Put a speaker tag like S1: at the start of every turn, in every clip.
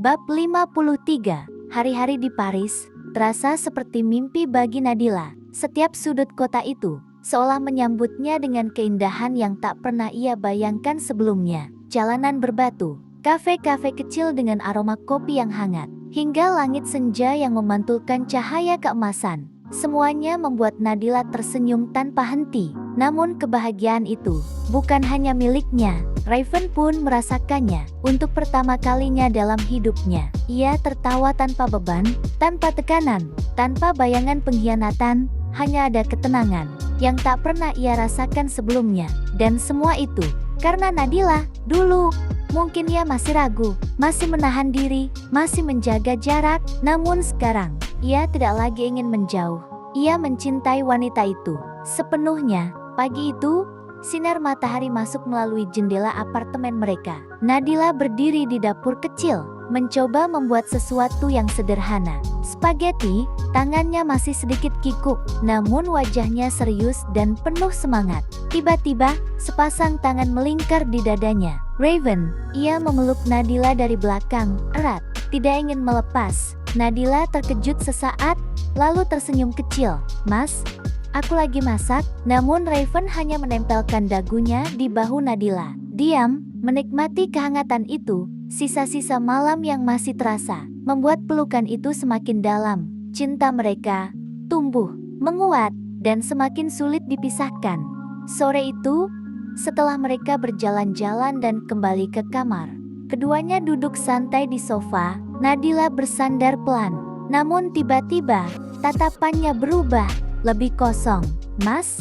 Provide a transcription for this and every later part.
S1: Bab 53. Hari-hari di Paris terasa seperti mimpi bagi Nadila. Setiap sudut kota itu seolah menyambutnya dengan keindahan yang tak pernah ia bayangkan sebelumnya. Jalanan berbatu, kafe-kafe kecil dengan aroma kopi yang hangat, hingga langit senja yang memantulkan cahaya keemasan. Semuanya membuat Nadila tersenyum tanpa henti. Namun kebahagiaan itu bukan hanya miliknya. Raven pun merasakannya untuk pertama kalinya dalam hidupnya. Ia tertawa tanpa beban, tanpa tekanan, tanpa bayangan pengkhianatan, hanya ada ketenangan yang tak pernah ia rasakan sebelumnya. Dan semua itu karena Nadila. Dulu mungkin ia masih ragu, masih menahan diri, masih menjaga jarak. Namun sekarang ia tidak lagi ingin menjauh. Ia mencintai wanita itu sepenuhnya. Pagi itu sinar matahari masuk melalui jendela apartemen mereka. Nadila berdiri di dapur kecil, mencoba membuat sesuatu yang sederhana. Spaghetti, tangannya masih sedikit kikuk, namun wajahnya serius dan penuh semangat. Tiba-tiba, sepasang tangan melingkar di dadanya. Raven, ia memeluk Nadila dari belakang, erat, tidak ingin melepas. Nadila terkejut sesaat, lalu tersenyum kecil. "Mas, aku lagi masak." Namun Raven hanya menempelkan dagunya di bahu Nadila. Diam, menikmati kehangatan itu. Sisa-sisa malam yang masih terasa membuat pelukan itu semakin dalam. Cinta mereka tumbuh, menguat, dan semakin sulit dipisahkan. Sore itu, setelah mereka berjalan-jalan dan kembali ke kamar, keduanya duduk santai di sofa. Nadila bersandar pelan, namun tiba-tiba tatapannya berubah, lebih kosong. "Mas,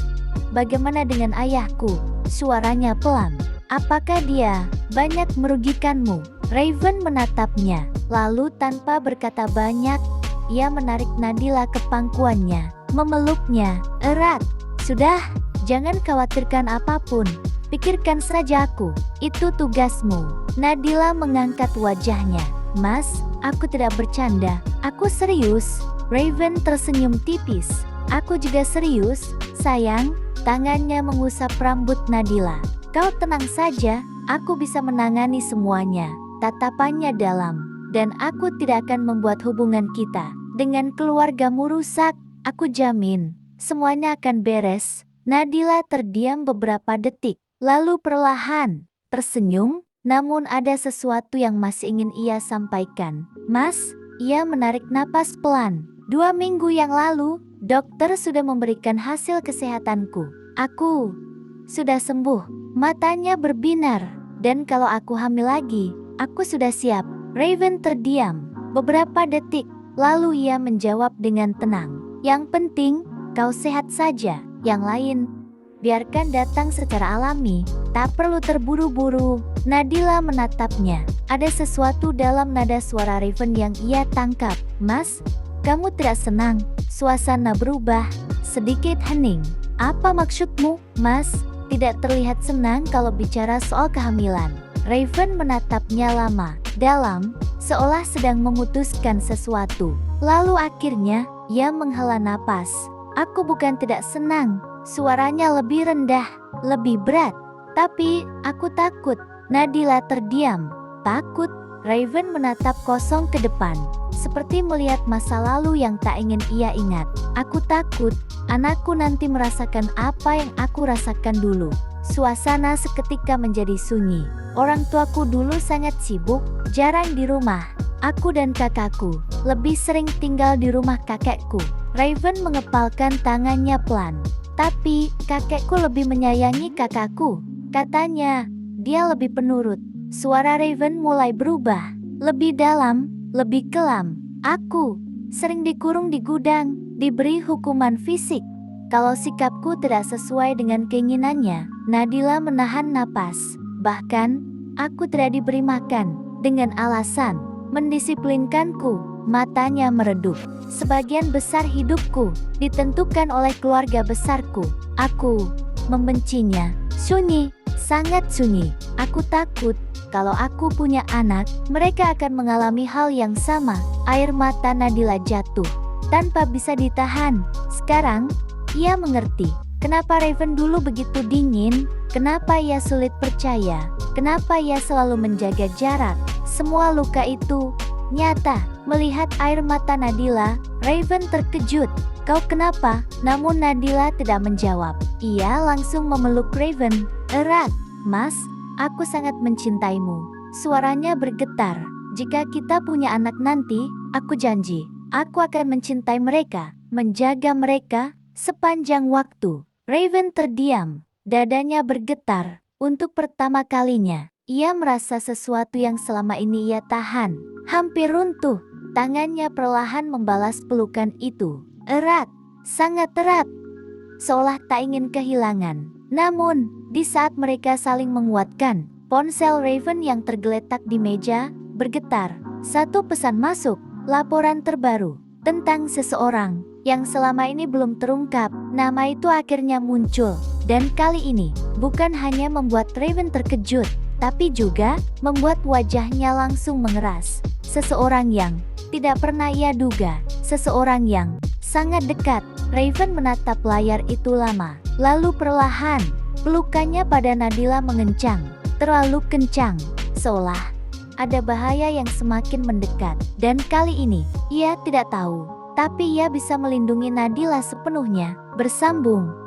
S1: bagaimana dengan ayahku?" Suaranya pelan. "Apakah dia banyak merugikanmu?" Raven menatapnya, lalu tanpa berkata banyak, ia menarik Nadila ke pangkuannya, memeluknya erat. "Sudah, jangan khawatirkan apapun. Pikirkan saja aku, itu tugasmu." Nadila mengangkat wajahnya. "Mas, aku tidak bercanda, aku serius." Raven tersenyum tipis. "Aku juga serius, sayang." Tangannya mengusap rambut Nadila. "Kau tenang saja, aku bisa menangani semuanya." Tatapannya dalam. "Dan aku tidak akan membuat hubungan kita dengan keluargamu rusak. Aku jamin, semuanya akan beres." Nadila terdiam beberapa detik, lalu perlahan tersenyum, namun ada sesuatu yang masih ingin ia sampaikan. "Mas," ia menarik napas pelan. "2 minggu yang lalu, dokter sudah memberikan hasil kesehatanku. Aku sudah sembuh." Matanya berbinar. "Dan kalau aku hamil lagi, aku sudah siap." Raven terdiam beberapa detik, lalu ia menjawab dengan tenang. "Yang penting, kau sehat saja. Yang lain, biarkan datang secara alami, tak perlu terburu-buru." Nadila menatapnya. Ada sesuatu dalam nada suara Raven yang ia tangkap. "Mas, kamu tidak senang?" Suasana berubah, sedikit hening. "Apa maksudmu, Mas? Tidak terlihat senang kalau bicara soal kehamilan." Raven menatapnya lama, dalam, seolah sedang memutuskan sesuatu. Lalu akhirnya, ia menghela napas. "Aku bukan tidak senang." Suaranya lebih rendah, lebih berat. "Tapi, aku takut." Nadila terdiam. "Takut?" Raven menatap kosong ke depan, seperti melihat masa lalu yang tak ingin ia ingat. "Aku takut anakku nanti merasakan apa yang aku rasakan dulu." Suasana seketika menjadi sunyi. "Orang tuaku dulu sangat sibuk, jarang di rumah. Aku dan kakakku lebih sering tinggal di rumah kakekku." Raven mengepalkan tangannya pelan. "Tapi, kakekku lebih menyayangi kakakku. Katanya, dia lebih penurut." Suara Raven mulai berubah, lebih dalam, lebih kelam. "Aku sering dikurung di gudang, diberi hukuman fisik kalau sikapku tidak sesuai dengan keinginannya." Nadila menahan napas. "Bahkan, aku tidak diberi makan dengan alasan mendisiplinkanku." Matanya meredup. "Sebagian besar hidupku ditentukan oleh keluarga besarku. Aku membencinya." Sunyi, sangat sunyi. "Aku takut kalau aku punya anak, mereka akan mengalami hal yang sama." Air mata Nadila jatuh, tanpa bisa ditahan. Sekarang, ia mengerti kenapa Raven dulu begitu dingin, kenapa ia sulit percaya, kenapa ia selalu menjaga jarak. Semua luka itu nyata. Melihat air mata Nadila, Raven terkejut. "Kau kenapa?" Namun Nadila tidak menjawab. Ia langsung memeluk Raven erat. "Mas, aku sangat mencintaimu." Suaranya bergetar. "Jika kita punya anak nanti, aku janji, aku akan mencintai mereka, menjaga mereka sepanjang waktu." Raven terdiam. Dadanya bergetar. Untuk pertama kalinya, ia merasa sesuatu yang selama ini ia tahan hampir runtuh. Tangannya perlahan membalas pelukan itu. Erat, sangat erat, seolah tak ingin kehilangan. Namun, di saat mereka saling menguatkan, ponsel Raven yang tergeletak di meja bergetar. Satu pesan masuk, laporan terbaru tentang seseorang yang selama ini belum terungkap. Nama itu akhirnya muncul, dan kali ini bukan hanya membuat Raven terkejut, tapi juga membuat wajahnya langsung mengeras. Seseorang yang tidak pernah ia duga, seseorang yang sangat dekat. Raven menatap layar itu lama, lalu perlahan pelukannya pada Nadila mengencang, terlalu kencang, seolah ada bahaya yang semakin mendekat. Dan kali ini, ia tidak tahu, tapi ia bisa melindungi Nadila sepenuhnya. Bersambung.